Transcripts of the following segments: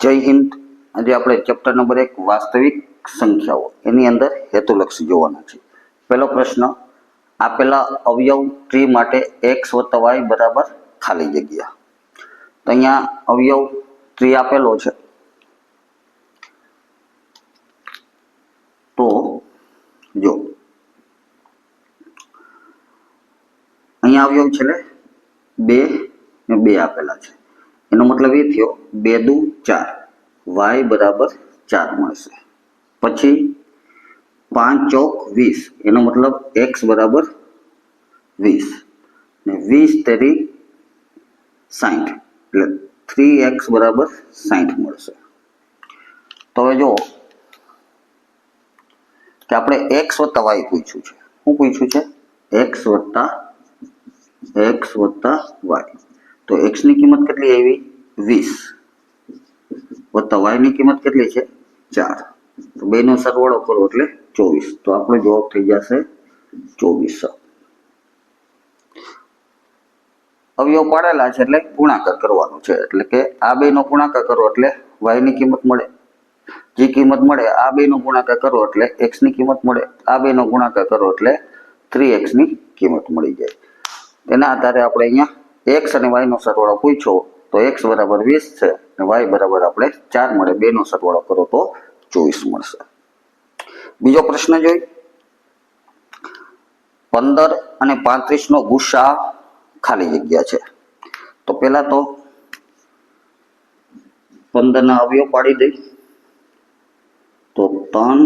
જય હિન્દ. આજે આપણે ચેપ્ટર નંબર 1 વાસ્તવિક સંખ્યાઓ એની અંદર હેતુલક્ષી જોવાના છે. પહેલો પ્રશ્ન, આપેલા અવયવ ટ્રી માટે x + y બરાબર ખાલી જગ્યા. તો અહીંયા અવયવ ટ્રી આપેલો છે. તો જો અહીંયા અવયવ છે 2 ને 2 આપેલા છે. એનો મતલબ એ થયો 2 દુ 4, y બરાબર 4 મળશે. પછી 5 ચોક 20, એનો મતલબ x બરાબર 20 ને 20 તેરી 60, એટલે 3x બરાબર 60 મળશે. તો હવે જો કે આપણે x + y પૂછ્યું છે. શું પૂછ્યું છે? x + y. તો x ની કિંમત કેટલી આવી? 20 + y ની કિંમત કેટલી છે? 4. તો બેનો સરવાળો કરો એટલે 24. તો આપણો જવાબ થઈ જશે 24. અવયવ પાડેલા છે એટલે ગુણાકાર કરવાનો છે. એટલે કે આ બેનો ગુણાકાર કરો એટલે y ની કિંમત મળે. જે કિંમત મળે આ બેનો ગુણાકાર કરો એટલે x ની કિંમત મળે. આ બેનો ગુણાકાર કરો એટલે 3x ની કિંમત મળી જાય. તેના આધારે આપણે અહીંયા x અને y નો સરવાળો પૂછ્યો તો x બરાબર 20 છે અને y બરાબર આપણે 4 મળે. બેનો સરવાળો કરો તો 24 મળશે. બીજો પ્રશ્ન જોઈ, 15 અને 35 નો ગુસા ખાલી જગ્યા છે. તો પેલા તો 15 ના અવયવ પાડી દઈ. તો 3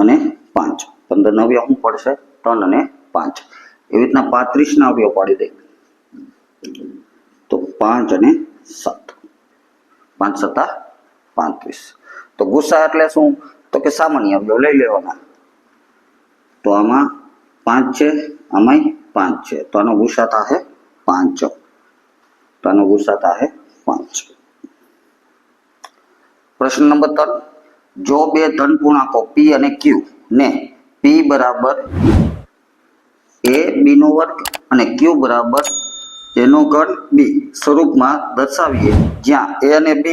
અને 5. 15 ના અવયવ શું પડશે? 3 અને 5. એવી રીતના 35 ના અવયવ પાડી દઈ. તો 5 અને 7. 5 × 7 = 35. તો ગુસા એટલે શું? તો કે સામાન્ય અવયવ લઈ લેવાના. તો આમાં 5 છે, આમાંય 5 છે. તો આનો ગુસા થાય 5. તો આનો ગુસા થાય 5. પ્રશ્ન નંબર 3, જો બે ધન પૂર્ણાંકો p અને q ને p બરાબર ab નો વર્ગ અને q બરાબર a નો ઘન b સ્વરૂપમાં દર્શાવીએ, જ્યાં a અને b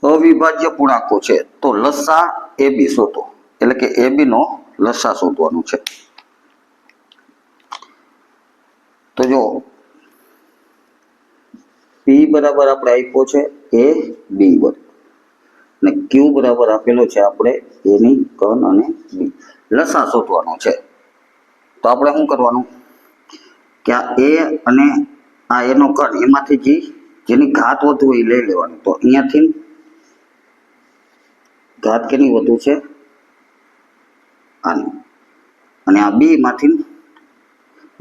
અવિભાજ્ય પૂર્ણાંકો છે, તો લસા ab શોધો. એટલે કે ab નો લસા શોધવાનું છે. તો જો p બરાબર આપણે આપ્યો છે ab વર્ગ અને q બરાબર આપેલો છે આપણે a ની ઘન અને b. લસા શોધવાનો છે. તો આપણે શું કરવાનું કે આ a અને આ a નો ઘન એમાંથી જેની ઘાત વધુ હોય એ લઈ લેવાનું. તો અહીંયાથી ઘાત કેની વધુ છે? આની. અને આ b માંથી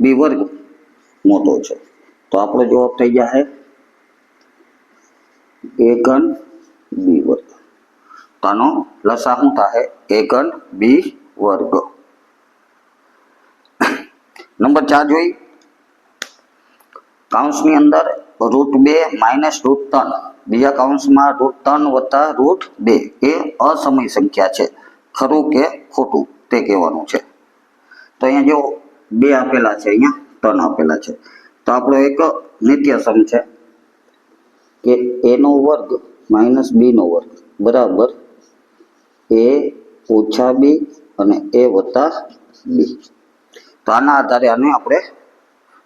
b વર્ગ મોટો છે. તો આપણો જવાબ થઈ જશે a ઘન b વર્ગ. તો આનો લસા શું થાય? a ઘન b વર્ગ. નંબર 4 જોઈ, કૌંસની અંદર √2 - √3, બીજા કૌંસમાં √3 + √2 એ અસમય સંખ્યા છે. ખરું કે ખોટું તે કહેવાનું છે. તો અહીંયા જો 2 આપેલા છે, અહીંયા 3 આપેલા છે. તો આપણો એક નિત્યસમ છે કે a નો વર્ગ - b નો વર્ગ બરાબર a - b અને a + b. તો આના આધારે આને આપણે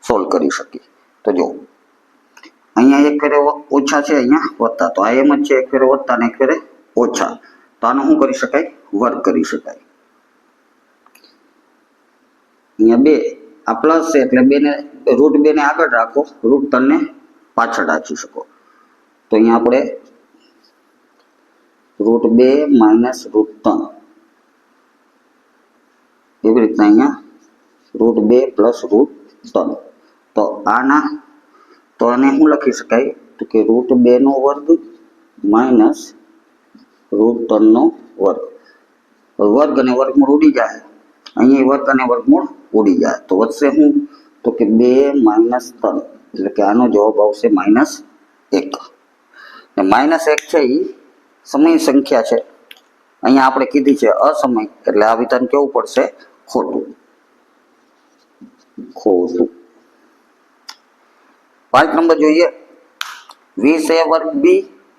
સોલ્વ કરી શકીએ. તો જો અહીંયા એક ફેરે ઓછા છે, અહીંયા વત્તા. તો આ એમ જ છે, એક ફેરે વત્તા ને એક ફેરે ઓછા. તો આનો શું કરી શકાય? વર્ગ કરી શકાય. અહીંયા 2 આ પ્લસ છે એટલે √2 ને આગળ રાખો, √3 ને પાછળ રાખી શકો. તો અહીંયા આપણે √2 - √3 એવી રીતના અહીંયા √2 + √3. તો આના તો આને શું લખી શકાય? તો કે √2 નો વર્ગ - √3 નો વર્ગ. વર્ગ અને વર્ગમૂળ ઉડી જાય. અહીંયા વર્ગ અને વર્ગમૂળ ઉડી જાય. તો વધશે શું? તો કે 2 - 3. એટલે કે આનો જવાબ આવશે -1. ને -1 છે એ સમય સંખ્યા છે. અહીંયા આપણે કીધી છે અસમય, એટલે આ વિધાન કેવું પડશે? ખોટું. 5 નંબર જોઈએ, 20a વર્ગ b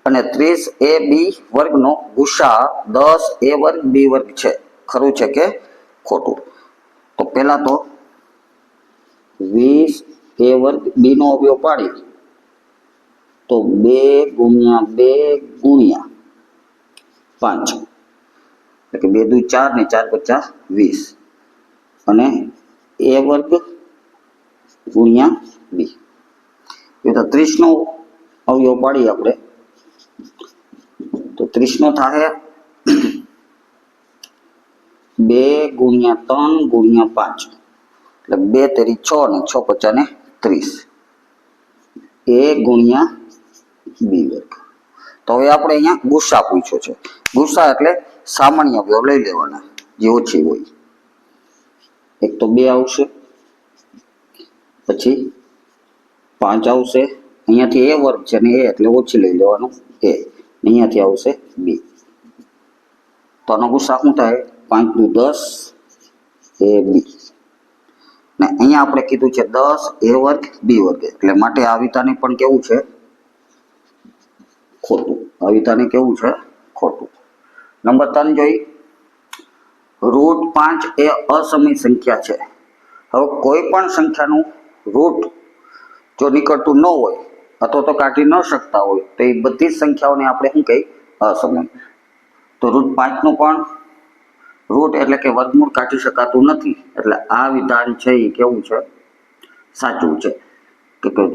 અને 30ab વર્ગનો ગુસા 10a² b² છે. ખરું છે કે ખોટું? તો પહેલા તો 20a² b નો અવયવ પાડી તો 2 × 2 × 5 એટલે કે 2 દુ 4 ને 4 × 5 20 અને a² ગુણ્યા b એ તો 30 નો અવયવ પાડી આપણે તો 30 નો થાય 2 × 3 × 5 એટલે 2 તેરી 6 ને 6 × 5 30 a ગુણ્યા b². તો હવે આપણે અહીંયા ગુસા પૂછ્યો છે. ગુસા એટલે સામાન્ય અવયવ લઈ લેવાના જે ઓછી હોય. એક તો 2 આવશે, પછી 5 આવશે, અહીંયાથી a² છે ને a એટલે ઓછી લઈ લેવાનું a, અહીંયાથી આવશે b. તો આનો ગુસા શું થાય? 5 દુ 10 ab ને અહીંયા આપણે કીધું છે 10a² b² એટલે માટે આ વિધાને પણ કેવું છે? ખોટું. આ વિધાને કેવું છે? ખોટું. નંબર 3 જોઈ. √5 એ અસમય સંખ્યા છે. હવે કોઈ પણ સંખ્યાનું રૂટ જો નીકળતું ન હોય અથવા તો કાઢી ન શકતા હોય તો એ બધી જ સંખ્યાઓને આપણે શું કહી? અસમય. તો √5 નું પણ રૂટ એટલે કે વર્ગમૂળ કાઢી શકાતું નથી. એટલે આ વિધાન છે એ કેવું છે? સાચું છે કે √5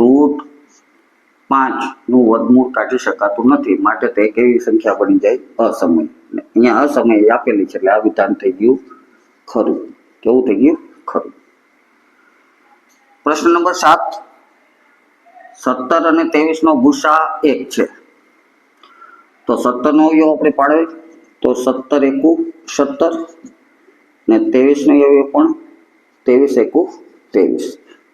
નું વર્ગમૂળ કાઢી શકાતું નથી, માટે તે કેવી સંખ્યા બની જાય? અસમય. અહીંયા અસમય આપેલી છે એટલે આ વિધાન થઈ ગયું ખરું. કેવું થઈ ગયું? ખરું. પ્રશ્ન નંબર 7. 17 અને 23 નો ગુસા 1 છે. તો 17 નો અવયવ આપણે પાડે તો 17 એકુ 17 ને 23 નો અવયવ પણ 23 એકુ 23.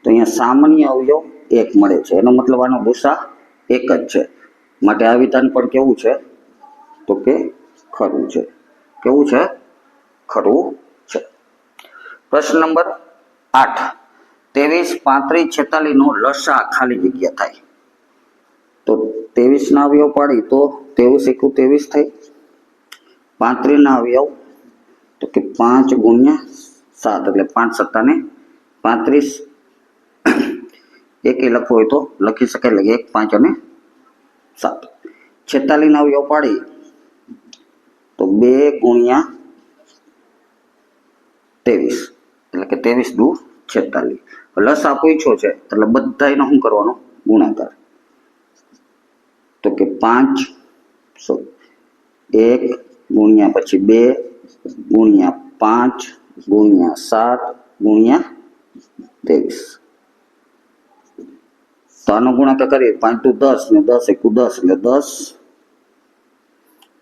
તો અહીંયા સામાન્ય અવયવ 1 મળે છે. એનો મતલબ આનો ગુસા 1 જ છે. માટે આ વિધાન પણ કેવું છે? તો કે ખરું છે. કેવું છે? ખરું છે. પ્રશ્ન નંબર 8. 23, 35, 46 નો લસા ખાલી જગ્યા થાય. તો 23 ના અવયવ પાડી તો 23 એકુ 23 થાય. 35 ના અવયવ તો કે 5 × 7 એટલે 5 × 7 ને 35. એકે લખવું હોય તો લખી શકાય એટલે 1, 5 અને 7. 46 ના અવયવ પાડી તો 2 × 23 એટલે કે 23 દુ 46. લસા પૂછ્યો છે એટલે બધાયનો શું કરવાનો? ગુણાકાર. તો કે 5 1 ગુણ્યા પછી 2 ગુણ્યા 5 ગુણ્યા 7 ગુણ્યા 23. તો આનો ગુણાકાર કરીએ 5 દુ 10 ને 10 એકુ 10 એટલે 10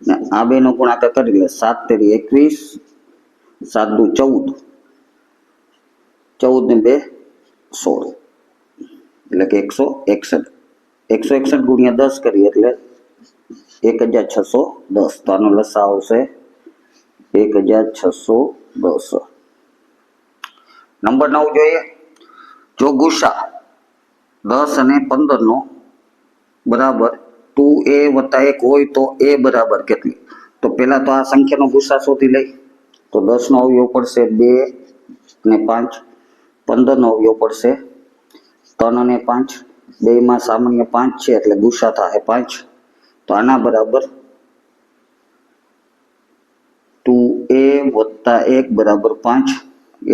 ને આ બે નો ગુણાકાર કરી એટલે 7 તેરી 21, 7 દુ 14, 14 ને 2 16 એટલે કે 161. 161 ગુણ્યા 10 કરીએ એટલે 1610. તો આનો લસા આવશે 1610. નંબર 9 જોઈએ. જો ગુસા 10 અને 15 નો બરાબર 2a + 1 હોય તો a બરાબર કેટલી? તો પહેલા તો આ સંખ્યાનો ગુસા શોધી લઈ. તો 10 નો અવયવ પડશે 2 અને 5, 15 નો અવયવ પડશે 3 અને 5, બેમાં સામાન્ય 5 છે એટલે ગુસા થાય 5. તો આના બરાબર 2a + 1 બરાબર 5.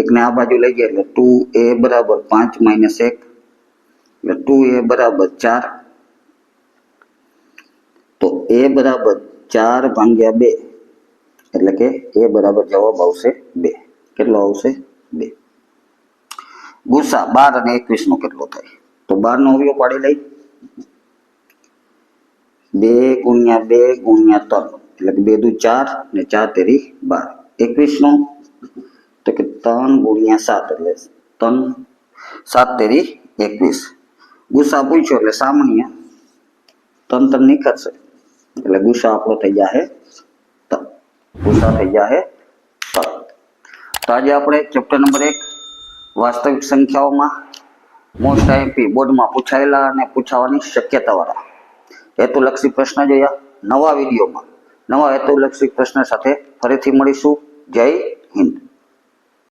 એકને આ બાજુ લઈ ગયા એટલે 2a બરાબર 5 - 1 એટલે 2a બરાબર 4. તો a બરાબર 4 ભાગ્યા 2 એટલે કે a બરાબર જવાબ આવશે 2. કેટલો આવશે? 2. ગુસા 12 અને 21 નો કેટલો થાય? તો 12 નો અવયવ પાડી લઈ 2 × 2 × 3 એટલે કે 2 દુ 4 ને 4 તેરી 12. 21 નો તો કે 3 × 7 એટલે 3, 7 તેરી 21. ગુસા પૂછ્યો એટલે સામાન્ય 3 3 નીકળશે એટલે ગુસા આપણો થઈ જાય 3. ગુસા થઈ જાય 3. તો આજે આપણે ચેપ્ટર નંબર 1 વાસ્તવિક સંખ્યાઓમાં મોસ્ટ આઈએમપી બોર્ડમાં પૂછાયેલા અને પૂછાવાની શક્યતાવાળા હેતુલક્ષી પ્રશ્ન જોયા. નવા વિડીયોમાં નવા હેતુલક્ષી પ્રશ્ન સાથે ફરીથી મળીશું. જય હિન્દ.